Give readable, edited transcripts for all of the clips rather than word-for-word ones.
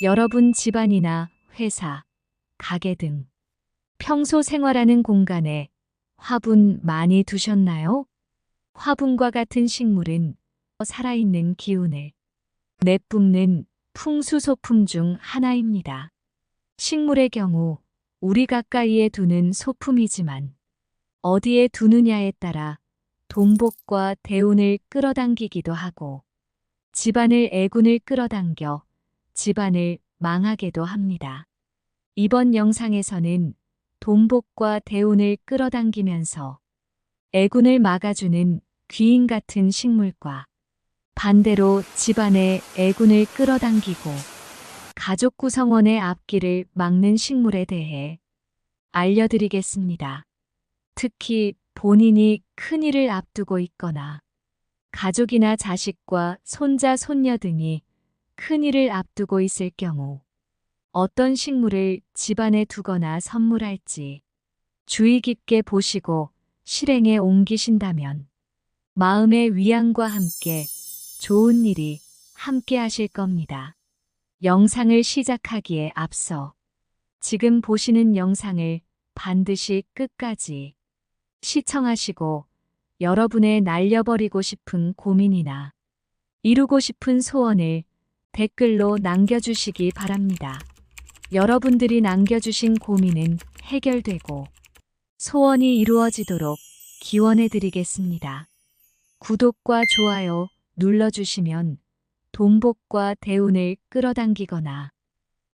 여러분 집안이나 회사, 가게 등 평소 생활하는 공간에 화분 많이 두셨나요? 화분과 같은 식물은 살아있는 기운을 내뿜는 풍수소품 중 하나입니다. 식물의 경우 우리 가까이에 두는 소품이지만 어디에 두느냐에 따라 돈복과 대운을 끌어당기기도 하고 집안을 애군을 끌어당겨 집안을 망하게도 합니다. 이번 영상에서는 돈복과 대운을 끌어당기면서 애군을 막아주는 귀인 같은 식물과 반대로 집안의 애군을 끌어당기고 가족 구성원의 앞길을 막는 식물에 대해 알려드리겠습니다. 특히 본인이 큰일을 앞두고 있거나 가족이나 자식과 손자, 손녀 등이 큰일을 앞두고 있을 경우 어떤 식물을 집안에 두거나 선물할지 주의 깊게 보시고 실행에 옮기신다면 마음의 위안과 함께 좋은 일이 함께 하실 겁니다. 영상을 시작하기에 앞서 지금 보시는 영상을 반드시 끝까지 시청하시고 여러분의 날려버리고 싶은 고민이나 이루고 싶은 소원을 댓글로 남겨주시기 바랍니다. 여러분들이 남겨주신 고민은 해결되고 소원이 이루어지도록 기원해 드리겠습니다. 구독과 좋아요 눌러주시면 돈복과 대운을 끌어당기거나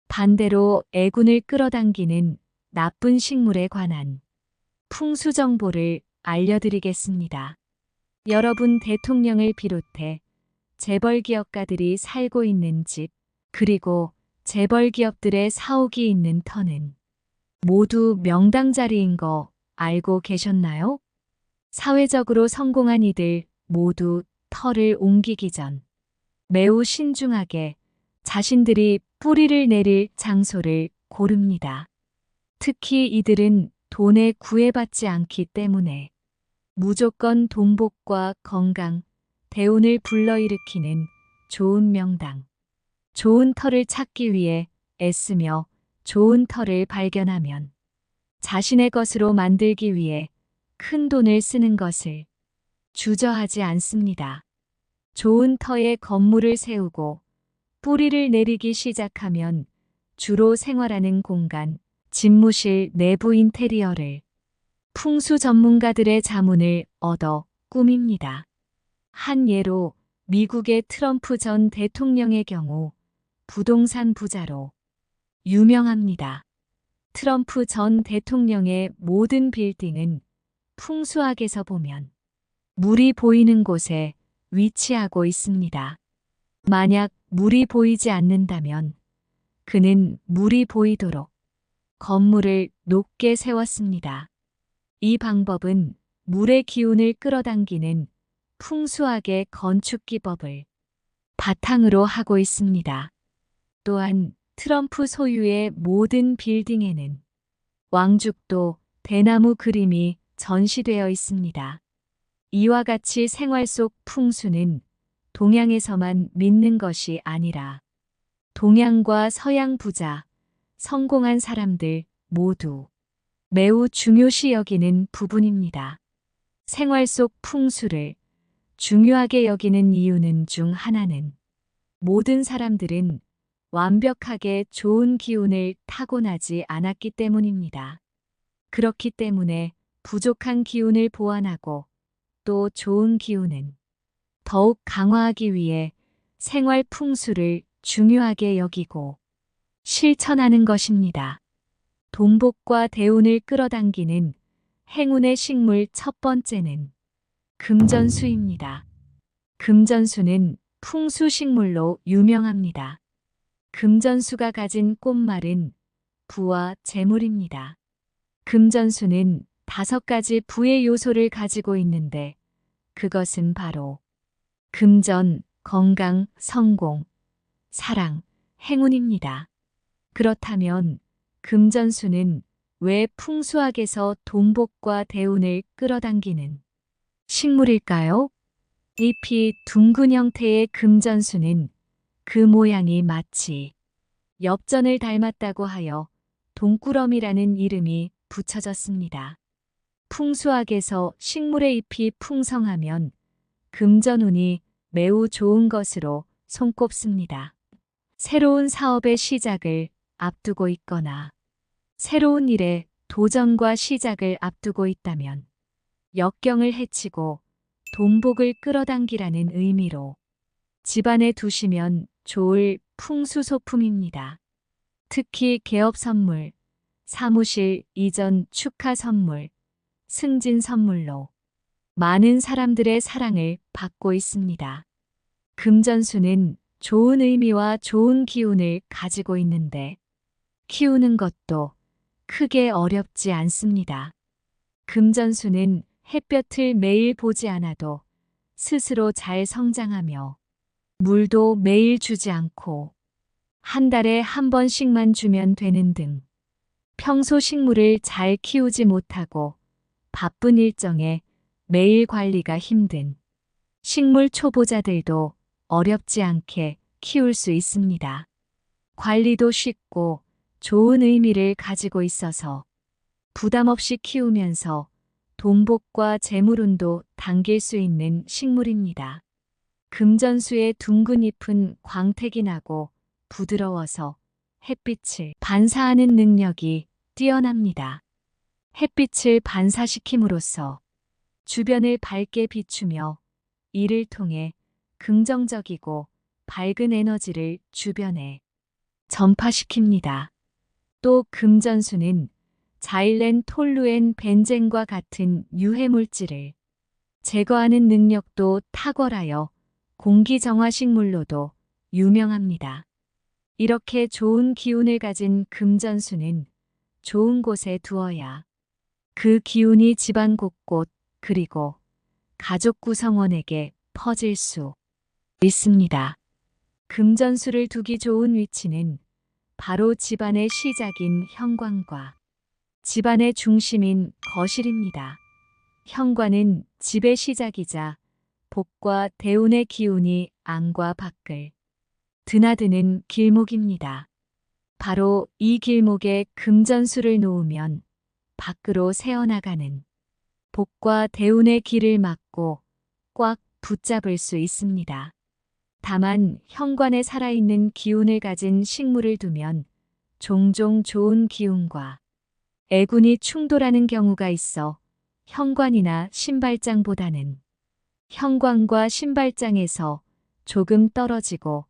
반대로 애군을 끌어당기는 나쁜 식물에 관한 풍수 정보를 알려드리겠습니다. 여러분 대통령을 비롯해 재벌 기업가들이 살고 있는 집, 그리고 재벌 기업들의 사옥이 있는 터는 모두 명당 자리인 거 알고 계셨나요? 사회적으로 성공한 이들 모두 터를 옮기기 전 매우 신중하게 자신들이 뿌리를 내릴 장소를 고릅니다. 특히 이들은 돈에 구애받지 않기 때문에 무조건 돈복과 건강, 대운을 불러일으키는 좋은 명당, 좋은 터를 찾기 위해 애쓰며 좋은 터를 발견하면 자신의 것으로 만들기 위해 큰 돈을 쓰는 것을 주저하지 않습니다. 좋은 터에 건물을 세우고 뿌리를 내리기 시작하면 주로 생활하는 공간, 집무실 내부 인테리어를 풍수 전문가들의 자문을 얻어 꾸밉니다. 한 예로 미국의 트럼프 전 대통령의 경우 부동산 부자로 유명합니다. 트럼프 전 대통령의 모든 빌딩은 풍수학에서 보면 물이 보이는 곳에 위치하고 있습니다. 만약 물이 보이지 않는다면 그는 물이 보이도록 건물을 높게 세웠습니다. 이 방법은 물의 기운을 끌어당기는 풍수학의 건축 기법을 바탕으로 하고 있습니다. 또한 트럼프 소유의 모든 빌딩에는 왕죽도 대나무 그림이 전시되어 있습니다. 이와 같이 생활 속 풍수는 동양에서만 믿는 것이 아니라 동양과 서양 부자, 성공한 사람들 모두 매우 중요시 여기는 부분입니다. 생활 속 풍수를 중요하게 여기는 이유는 중 하나는 모든 사람들은 완벽하게 좋은 기운을 타고나지 않았기 때문입니다. 그렇기 때문에 부족한 기운을 보완하고 또 좋은 기운은 더욱 강화하기 위해 생활 풍수를 중요하게 여기고 실천하는 것입니다. 돈복과 대운을 끌어당기는 행운의 식물 첫 번째는 금전수입니다. 금전수는 풍수식물로 유명합니다. 금전수가 가진 꽃말은 부와 재물입니다. 금전수는 5가지 부의 요소를 가지고 있는데 그것은 바로 금전, 건강, 성공, 사랑, 행운입니다. 그렇다면 금전수는 왜 풍수학에서 돈복과 대운을 끌어당기는 식물일까요? 잎이 둥근 형태의 금전수는 그 모양이 마치 엽전을 닮았다고 하여 동꾸러미라는 이름이 붙여졌습니다. 풍수학에서 식물의 잎이 풍성하면 금전운이 매우 좋은 것으로 손꼽습니다. 새로운 사업의 시작을 앞두고 있거나 새로운 일에 도전과 시작을 앞두고 있다면 역경을 해치고 돈복을 끌어당기라는 의미로 집안에 두시면 좋을 풍수소품입니다. 특히 개업 선물, 사무실 이전 축하 선물, 승진 선물로 많은 사람들의 사랑을 받고 있습니다. 금전수는 좋은 의미와 좋은 기운을 가지고 있는데 키우는 것도 크게 어렵지 않습니다. 금전수는 햇볕을 매일 보지 않아도 스스로 잘 성장하며 물도 매일 주지 않고 한 달에 한 번씩만 주면 되는 등 평소 식물을 잘 키우지 못하고 바쁜 일정에 매일 관리가 힘든 식물 초보자들도 어렵지 않게 키울 수 있습니다. 관리도 쉽고 좋은 의미를 가지고 있어서 부담 없이 키우면서 돈복과 재물운도 당길 수 있는 식물입니다. 금전수의 둥근 잎은 광택이 나고 부드러워서 햇빛을 반사하는 능력이 뛰어납니다. 햇빛을 반사시킴으로써 주변을 밝게 비추며 이를 통해 긍정적이고 밝은 에너지를 주변에 전파시킵니다. 또 금전수는 자일렌 톨루엔 벤젠과 같은 유해물질을 제거하는 능력도 탁월하여 공기정화식물로도 유명합니다. 이렇게 좋은 기운을 가진 금전수는 좋은 곳에 두어야 그 기운이 집안 곳곳 그리고 가족 구성원에게 퍼질 수 있습니다. 금전수를 두기 좋은 위치는 바로 집안의 시작인 현관과 집안의 중심인 거실입니다. 현관은 집의 시작이자 복과 대운의 기운이 안과 밖을 드나드는 길목입니다. 바로 이 길목에 금전수를 놓으면 밖으로 새어나가는 복과 대운의 길을 막고 꽉 붙잡을 수 있습니다. 다만 현관에 살아있는 기운을 가진 식물을 두면 종종 좋은 기운과 애군이 충돌하는 경우가 있어 현관이나 신발장보다는 현관과 신발장에서 조금 떨어지고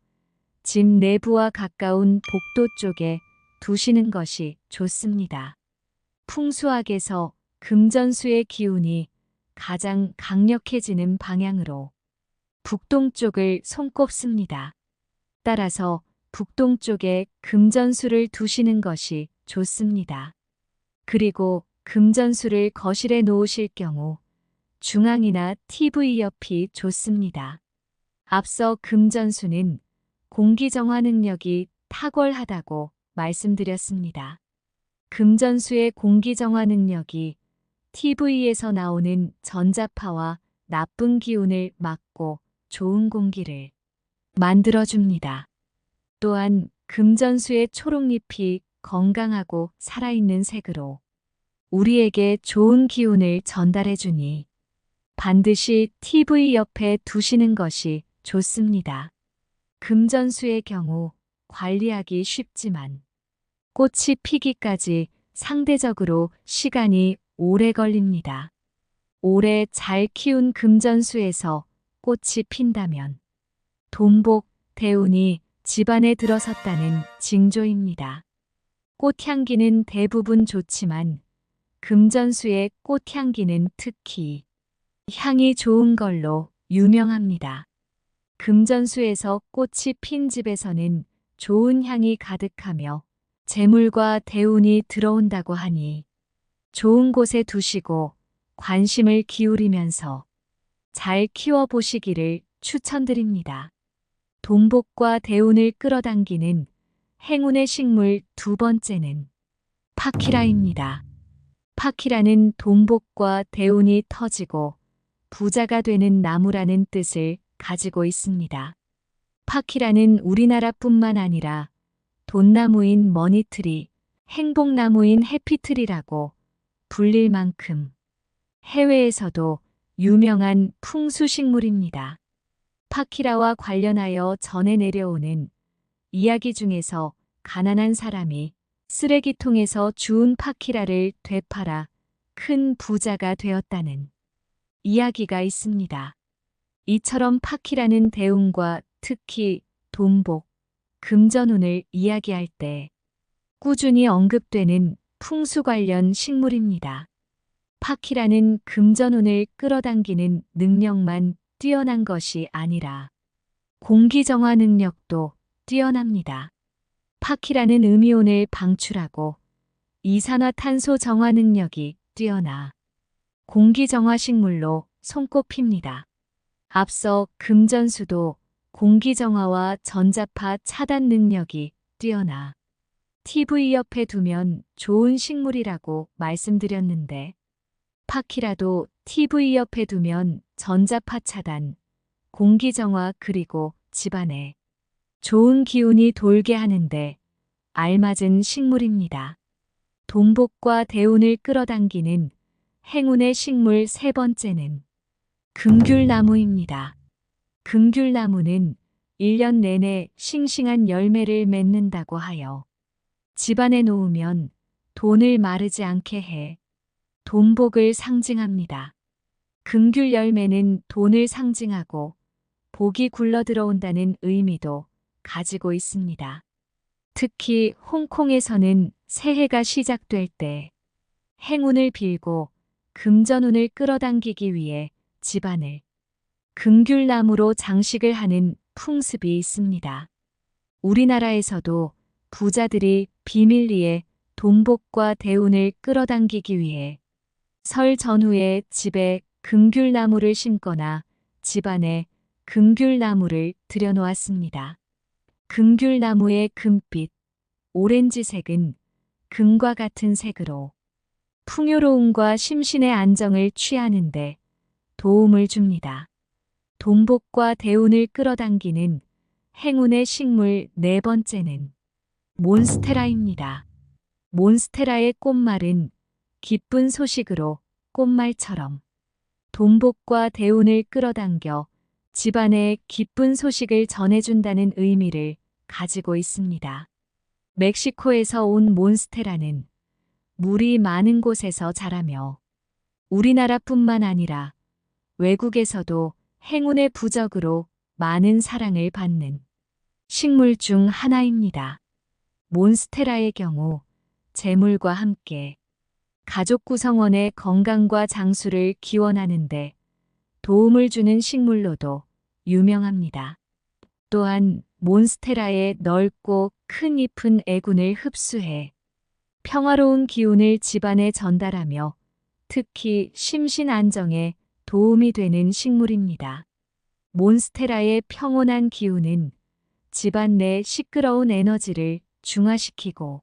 집 내부와 가까운 복도 쪽에 두시는 것이 좋습니다. 풍수학에서 금전수의 기운이 가장 강력해지는 방향으로 북동쪽을 손꼽습니다. 따라서 북동쪽에 금전수를 두시는 것이 좋습니다. 그리고 금전수를 거실에 놓으실 경우 중앙이나 TV 옆이 좋습니다. 앞서 금전수는 공기정화 능력이 탁월하다고 말씀드렸습니다. 금전수의 공기정화 능력이 TV에서 나오는 전자파와 나쁜 기운을 막고 좋은 공기를 만들어줍니다. 또한 금전수의 초록잎이 건강하고 살아있는 색으로 우리에게 좋은 기운을 전달해주니 반드시 TV 옆에 두시는 것이 좋습니다. 금전수의 경우 관리하기 쉽지만 꽃이 피기까지 상대적으로 시간이 오래 걸립니다. 오래 잘 키운 금전수에서 꽃이 핀다면 돈복, 대운이 집안에 들어섰다는 징조입니다. 꽃향기는 대부분 좋지만 금전수의 꽃향기는 특히 향이 좋은 걸로 유명합니다. 금전수에서 꽃이 핀 집에서는 좋은 향이 가득하며 재물과 대운이 들어온다고 하니 좋은 곳에 두시고 관심을 기울이면서 잘 키워보시기를 추천드립니다. 돈복과 대운을 끌어당기는 행운의 식물 두 번째는 파키라입니다. 파키라는 돈복과 대운이 터지고 부자가 되는 나무라는 뜻을 가지고 있습니다. 파키라는 우리나라뿐만 아니라 돈나무인 머니트리, 행복나무인 해피트리라고 불릴 만큼 해외에서도 유명한 풍수식물입니다. 파키라와 관련하여 전해 내려오는 이야기 중에서 가난한 사람이 쓰레기통에서 주운 파키라를 되팔아 큰 부자가 되었다는 이야기가 있습니다. 이처럼 파키라는 대운과 특히 돈복, 금전운을 이야기할 때 꾸준히 언급되는 풍수 관련 식물입니다. 파키라는 금전운을 끌어당기는 능력만 뛰어난 것이 아니라 공기정화 능력도 뛰어납니다. 파키라는 음이온을 방출하고 이산화탄소 정화 능력이 뛰어나 공기정화 식물로 손꼽힙니다. 앞서 금전수도 공기정화와 전자파 차단 능력이 뛰어나 TV 옆에 두면 좋은 식물이라고 말씀드렸는데 파키라도 TV 옆에 두면 전자파 차단, 공기정화 그리고 집안에 좋은 기운이 돌게 하는데 알맞은 식물입니다. 돈복과 대운을 끌어당기는 행운의 식물 세 번째는 금귤나무입니다. 금귤나무는 1년 내내 싱싱한 열매를 맺는다고 하여 집안에 놓으면 돈을 마르지 않게 해 돈복을 상징합니다. 금귤 열매는 돈을 상징하고 복이 굴러 들어온다는 의미도 가지고 있습니다. 특히 홍콩에서는 새해가 시작될 때 행운을 빌고 금전운을 끌어당기기 위해 집안을 금귤나무로 장식을 하는 풍습이 있습니다. 우리나라에서도 부자들이 비밀리에 돈복과 대운을 끌어당기기 위해 설 전후에 집에 금귤나무를 심거나 집안에 금귤나무를 들여놓았습니다. 금귤나무의 금빛, 오렌지색은 금과 같은 색으로 풍요로움과 심신의 안정을 취하는데 도움을 줍니다. 돈복과 대운을 끌어당기는 행운의 식물 네 번째는 몬스테라입니다. 몬스테라의 꽃말은 기쁜 소식으로 꽃말처럼 돈복과 대운을 끌어당겨 집안에 기쁜 소식을 전해준다는 의미를 가지고 있습니다. 멕시코에서 온 몬스테라는 물이 많은 곳에서 자라며 우리나라뿐만 아니라 외국에서도 행운의 부적으로 많은 사랑을 받는 식물 중 하나입니다. 몬스테라의 경우 재물과 함께 가족 구성원의 건강과 장수를 기원하는 데 도움을 주는 식물로도 유명합니다. 또한 몬스테라의 넓고 큰 잎은 애군을 흡수해 평화로운 기운을 집안에 전달하며 특히 심신 안정에 도움이 되는 식물입니다. 몬스테라의 평온한 기운은 집안 내 시끄러운 에너지를 중화시키고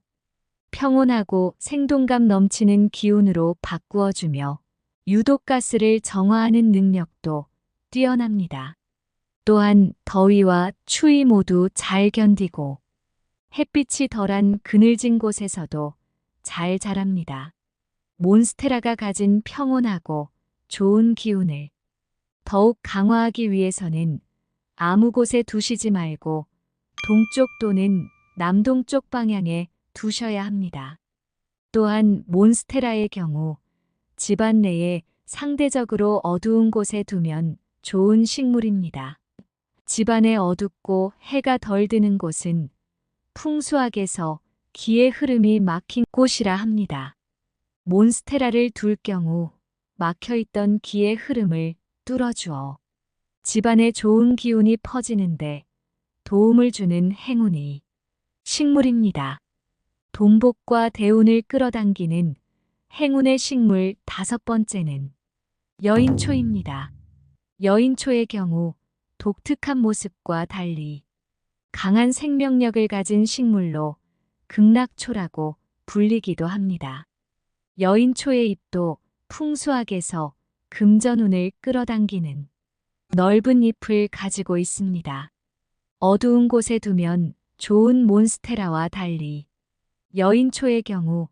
평온하고 생동감 넘치는 기운으로 바꾸어주며 유독가스를 정화하는 능력도 뛰어납니다. 또한 더위와 추위 모두 잘 견디고 햇빛이 덜한 그늘진 곳에서도 잘 자랍니다. 몬스테라가 가진 평온하고 좋은 기운을 더욱 강화하기 위해서는 아무 곳에 두시지 말고 동쪽 또는 남동쪽 방향에 두셔야 합니다. 또한 몬스테라의 경우 집안 내에 상대적으로 어두운 곳에 두면 좋은 식물입니다. 집안에 어둡고 해가 덜 드는 곳은 풍수학에서 기의 흐름이 막힌 곳이라 합니다. 몬스테라를 둘 경우 막혀있던 기의 흐름을 뚫어주어 집안에 좋은 기운이 퍼지는데 도움을 주는 행운의 식물입니다. 돈복과 대운을 끌어당기는 행운의 식물 다섯 번째는 여인초입니다. 여인초의 경우 독특한 모습과 달리 강한 생명력을 가진 식물로 극락초라고 불리기도 합니다. 여인초의 잎도 풍수학에서 금전운을 끌어당기는 넓은 잎을 가지고 있습니다. 어두운 곳에 두면 좋은 몬스테라와 달리 여인초의 경우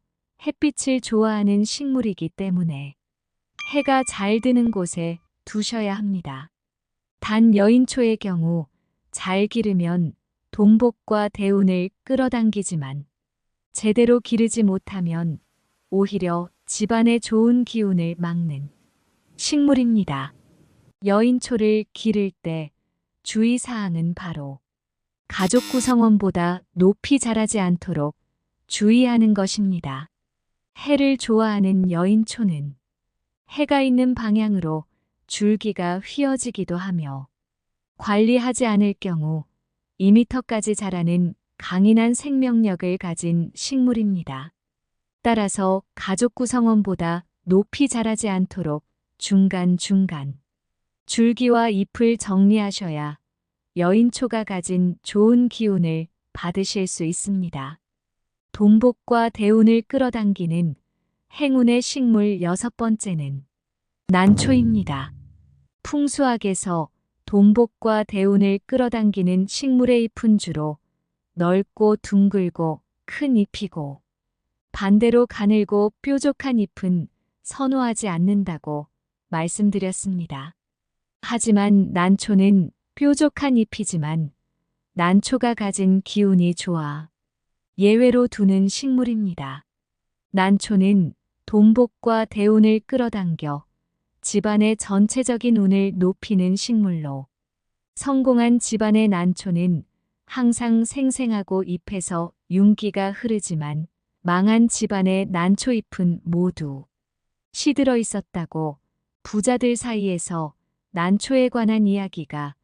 햇빛을 좋아하는 식물이기 때문에 해가 잘 드는 곳에 두셔야 합니다. 단 여인초의 경우 잘 기르면 돈복과 대운을 끌어당기지만 제대로 기르지 못하면 오히려 집안의 좋은 기운을 막는 식물입니다. 여인초를 기를 때 주의사항은 바로 가족 구성원보다 높이 자라지 않도록 주의하는 것입니다. 해를 좋아하는 여인초는 해가 있는 방향으로 줄기가 휘어지기도 하며 관리하지 않을 경우 2m까지 자라는 강인한 생명력을 가진 식물입니다. 따라서 가족 구성원보다 높이 자라지 않도록 중간중간 줄기와 잎을 정리하셔야 여인초가 가진 좋은 기운을 받으실 수 있습니다. 돈복과 대운을 끌어당기는 행운의 식물 6번째는 난초입니다. 풍수학에서 돈복과 대운을 끌어당기는 식물의 잎은 주로 넓고 둥글고 큰 잎이고 반대로 가늘고 뾰족한 잎은 선호하지 않는다고 말씀드렸습니다. 하지만 난초는 뾰족한 잎이지만 난초가 가진 기운이 좋아 예외로 두는 식물입니다. 난초는 돈복과 대운을 끌어당겨 집안의 전체적인 운을 높이는 식물로 성공한 집안의 난초는 항상 생생하고 잎에서 윤기가 흐르지만 망한 집안의 난초잎은 모두 시들어 있었다고 부자들 사이에서 난초에 관한 이야기가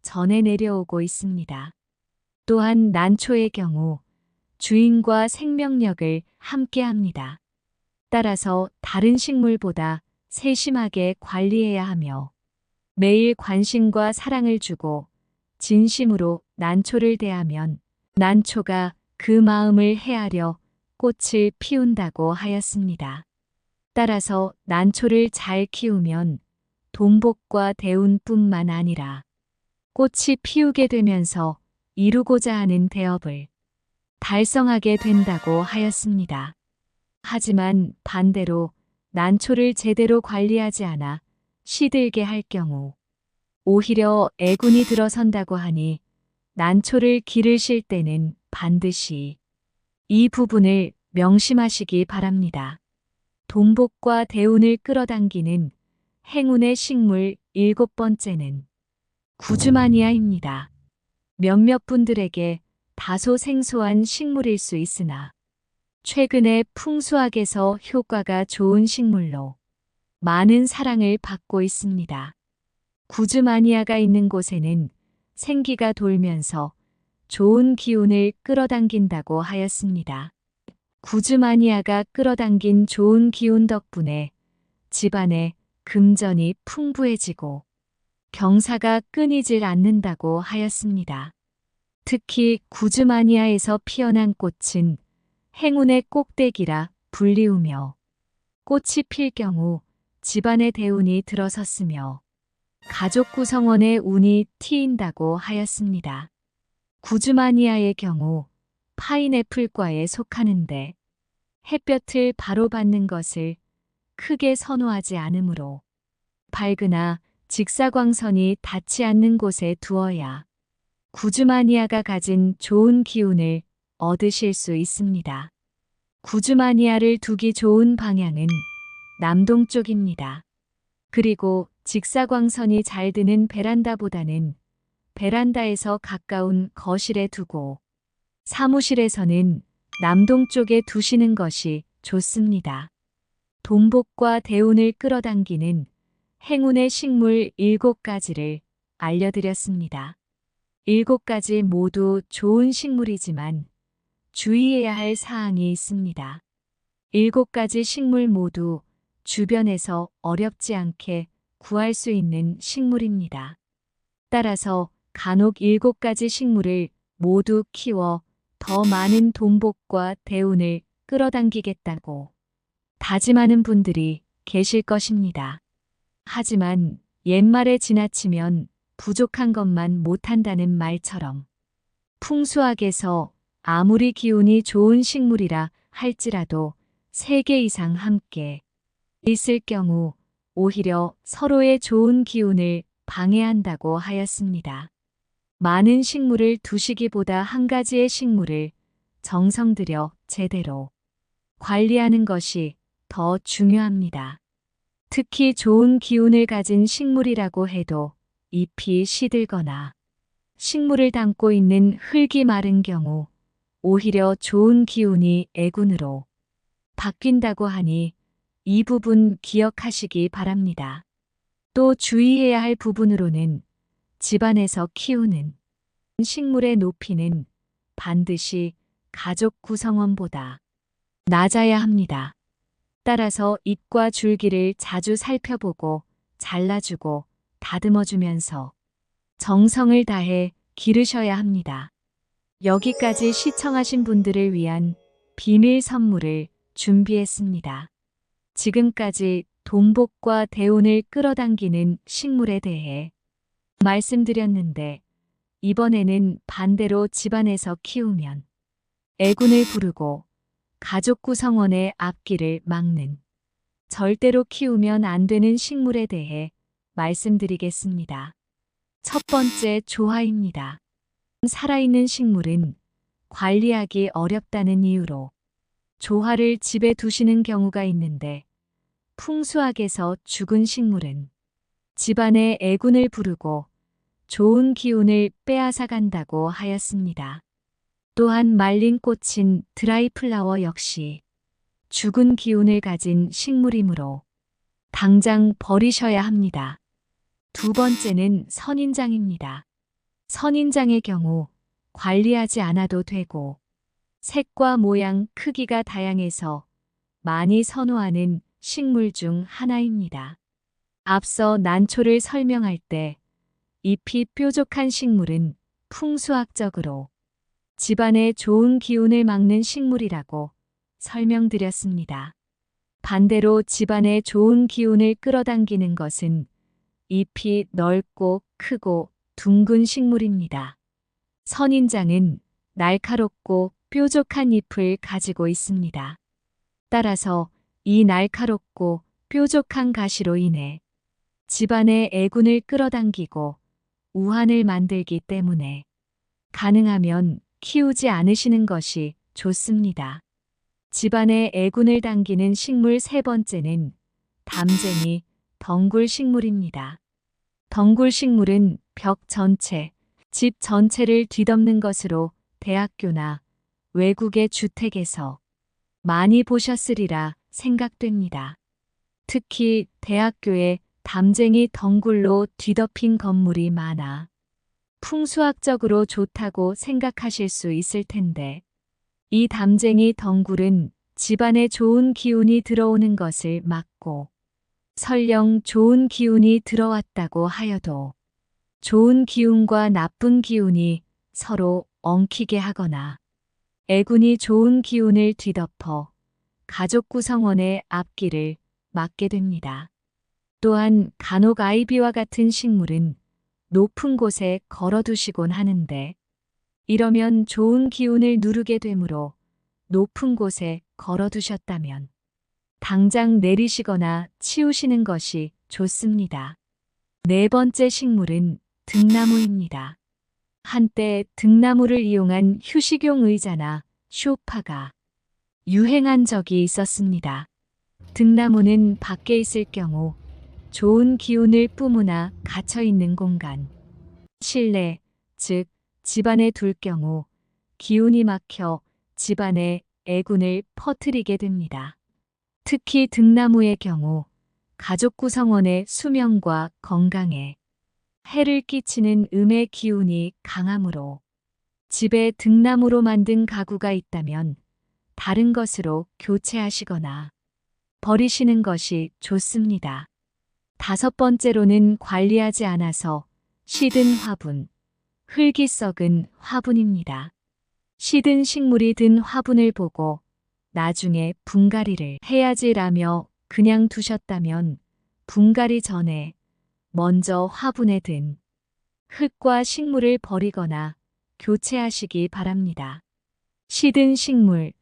전해 내려오고 있습니다. 또한 난초의 경우 주인과 생명력을 함께합니다. 따라서 다른 식물보다 세심하게 관리해야 하며 매일 관심과 사랑을 주고 진심으로 난초를 대하면 난초가 그 마음을 헤아려 꽃을 피운다고 하였습니다. 따라서 난초를 잘 키우면 돈복과 대운뿐만 아니라 꽃이 피우게 되면서 이루고자 하는 대업을 달성하게 된다고 하였습니다. 하지만 반대로 난초를 제대로 관리하지 않아 시들게 할 경우 오히려 애군이 들어선다고 하니 난초를 기르실 때는 반드시 이 부분을 명심하시기 바랍니다. 돈복과 대운을 끌어당기는 행운의 식물 7번째는 구즈마니아입니다. 몇몇 분들에게 다소 생소한 식물일 수 있으나 최근에 풍수학에서 효과가 좋은 식물로 많은 사랑을 받고 있습니다. 구즈마니아가 있는 곳에는 생기가 돌면서 좋은 기운을 끌어당긴다고 하였습니다. 구즈마니아가 끌어당긴 좋은 기운 덕분에 집안에 금전이 풍부해지고 경사가 끊이질 않는다고 하였습니다. 특히 구즈마니아에서 피어난 꽃은 행운의 꼭대기라 불리우며 꽃이 필 경우 집안의 대운이 들어섰으며 가족 구성원의 운이 트인다고 하였습니다. 구즈마니아의 경우 파인애플과에 속하는데 햇볕을 바로 받는 것을 크게 선호하지 않으므로 밝으나 직사광선이 닿지 않는 곳에 두어야 구즈마니아가 가진 좋은 기운을 얻으실 수 있습니다. 구즈마니아를 두기 좋은 방향은 남동쪽입니다. 그리고 직사광선이 잘 드는 베란다보다는 베란다에서 가까운 거실에 두고 사무실에서는 남동쪽에 두시는 것이 좋습니다. 돈복과 대운을 끌어당기는 행운의 식물 7가지를 알려드렸습니다. 7가지 모두 좋은 식물이지만 주의해야 할 사항이 있습니다. 7가지 식물 모두 주변에서 어렵지 않게 구할 수 있는 식물입니다. 따라서 간혹 7가지 식물을 모두 키워 더 많은 돈복과 대운을 끌어당기겠다고 다짐하는 분들이 계실 것입니다. 하지만 옛말에 지나치면 부족한 것만 못한다는 말처럼 풍수학에서 아무리 기운이 좋은 식물이라 할지라도 3개 이상 함께 있을 경우 오히려 서로의 좋은 기운을 방해한다고 하였습니다. 많은 식물을 두시기보다 한 가지의 식물을 정성 들여 제대로 관리하는 것이 더 중요합니다. 특히 좋은 기운을 가진 식물이라고 해도 잎이 시들거나 식물을 담고 있는 흙이 마른 경우 오히려 좋은 기운이 애군으로 바뀐다고 하니 이 부분 기억하시기 바랍니다. 또 주의해야 할 부분으로는 집안에서 키우는 식물의 높이는 반드시 가족 구성원보다 낮아야 합니다. 따라서 잎과 줄기를 자주 살펴보고 잘라주고 다듬어주면서 정성을 다해 기르셔야 합니다. 여기까지 시청하신 분들을 위한 비밀 선물을 준비했습니다. 지금까지 돈복과 대운을 끌어당기는 식물에 대해 말씀드렸는데 이번에는 반대로 집안에서 키우면 애군을 부르고 가족 구성원의 앞길을 막는 절대로 키우면 안 되는 식물에 대해 말씀드리겠습니다. 첫 번째 조화입니다. 살아있는 식물은 관리하기 어렵다는 이유로 조화를 집에 두시는 경우가 있는데 풍수학에서 죽은 식물은 집안에 애군을 부르고 좋은 기운을 빼앗아 간다고 하였습니다. 또한 말린 꽃인 드라이플라워 역시 죽은 기운을 가진 식물이므로 당장 버리셔야 합니다. 두 번째는 선인장입니다. 선인장의 경우 관리하지 않아도 되고 색과 모양, 크기가 다양해서 많이 선호하는 식물 중 하나입니다. 앞서 난초를 설명할 때 잎이 뾰족한 식물은 풍수학적으로 집안에 좋은 기운을 막는 식물이라고 설명드렸습니다. 반대로 집안에 좋은 기운을 끌어당기는 것은 잎이 넓고 크고 둥근 식물입니다. 선인장은 날카롭고 뾰족한 잎을 가지고 있습니다. 따라서 이 날카롭고 뾰족한 가시로 인해 집안의 애군을 끌어당기고 우환을 만들기 때문에 가능하면 키우지 않으시는 것이 좋습니다. 집안의 애군을 당기는 식물 세 번째는 담쟁이 덩굴 식물입니다. 덩굴 식물은 벽 전체, 집 전체를 뒤덮는 것으로 대학교나 외국의 주택에서 많이 보셨으리라 생각됩니다. 특히 대학교에 담쟁이 덩굴로 뒤덮인 건물이 많아 풍수학적으로 좋다고 생각하실 수 있을 텐데 이 담쟁이 덩굴은 집안에 좋은 기운이 들어오는 것을 막고 설령 좋은 기운이 들어왔다고 하여도 좋은 기운과 나쁜 기운이 서로 엉키게 하거나 애군이 좋은 기운을 뒤덮어 가족 구성원의 앞길을 막게 됩니다. 또한 간혹 아이비와 같은 식물은 높은 곳에 걸어두시곤 하는데 이러면 좋은 기운을 누르게 되므로 높은 곳에 걸어두셨다면 당장 내리시거나 치우시는 것이 좋습니다. 네 번째 식물은 등나무입니다. 한때 등나무를 이용한 휴식용 의자나 소파가 유행한 적이 있었습니다. 등나무는 밖에 있을 경우 좋은 기운을 뿜으나 갇혀 있는 공간, 실내, 즉 집안에 둘 경우 기운이 막혀 집안에 애군을 퍼뜨리게 됩니다. 특히 등나무의 경우 가족 구성원의 수명과 건강에 해를 끼치는 음의 기운이 강하므로 집에 등나무로 만든 가구가 있다면 다른 것으로 교체하시거나 버리시는 것이 좋습니다. 다섯 번째로는 관리하지 않아서 시든 화분, 흙이 썩은 화분입니다. 시든 식물이 든 화분을 보고 나중에 분갈이를 해야지라며 그냥 두셨다면 분갈이 전에 먼저 화분에 든 흙과 식물을 버리거나 교체하시기 바랍니다. 시든 식물,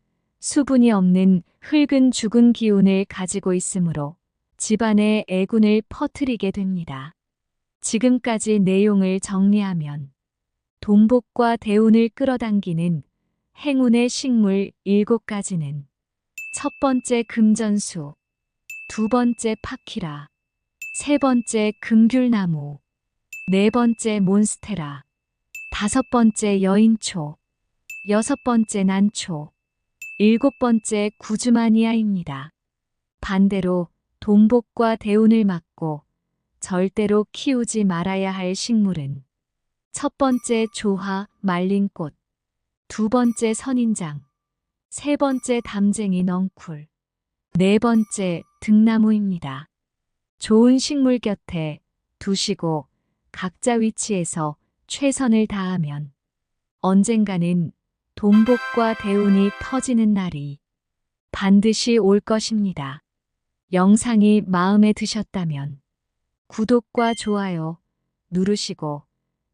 수분이 없는 흙은 죽은 기운을 가지고 있으므로 집안에 애군을 퍼뜨리게 됩니다. 지금까지 내용을 정리하면 돈복과 대운을 끌어당기는 행운의 식물 7가지는 첫 번째 금전수, 두 번째 파키라, 세 번째 금귤나무, 네 번째 몬스테라, 다섯 번째 여인초, 여섯 번째 난초, 일곱 번째 구즈마니아입니다. 반대로 돈복과 대운을 막고 절대로 키우지 말아야 할 식물은 첫 번째 조화, 말린 꽃, 두 번째 선인장, 세 번째 담쟁이 넝쿨, 네 번째 등나무입니다. 좋은 식물 곁에 두시고 각자 위치에서 최선을 다하면 언젠가는 돈복과 대운이 터지는 날이 반드시 올 것입니다. 영상이 마음에 드셨다면 구독과 좋아요 누르시고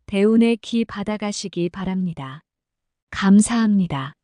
대운의 기 받아가시기 바랍니다. 감사합니다.